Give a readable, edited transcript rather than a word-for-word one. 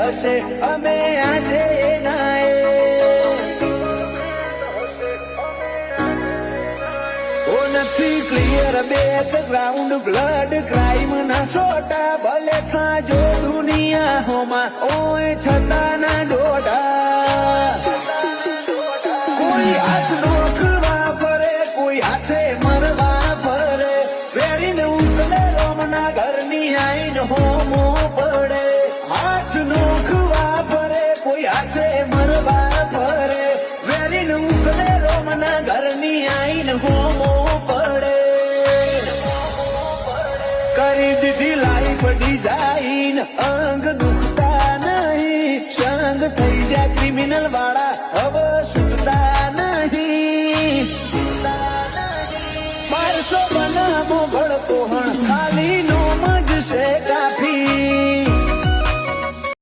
હશે અમે આજે નાએ ઓ નથી ક્લિયર બેકગ્રાઉન્ડ બ્લડ ક્રાઇમ ના છોટા ભલે થાજો દુનિયા હોમાં ઓય છતા ના ડોડા કોઈ હાથ નોખવા ફરે કોઈ હાથે મરવા ફરે વેરીને ઉકલે રોમના ઘરની આઈન હોમો પડે હાથ નોખવા ફરે કોઈ હાથે મરવા ફરે વેરીને ઉકલે રોમના ઘરની આઈન હોમો પડે કરી દીધી લાઈફ ડિઝાઇન અંગ દુખતા નહીં સંગ થઈ જાય ક્રિમિનલ વાળા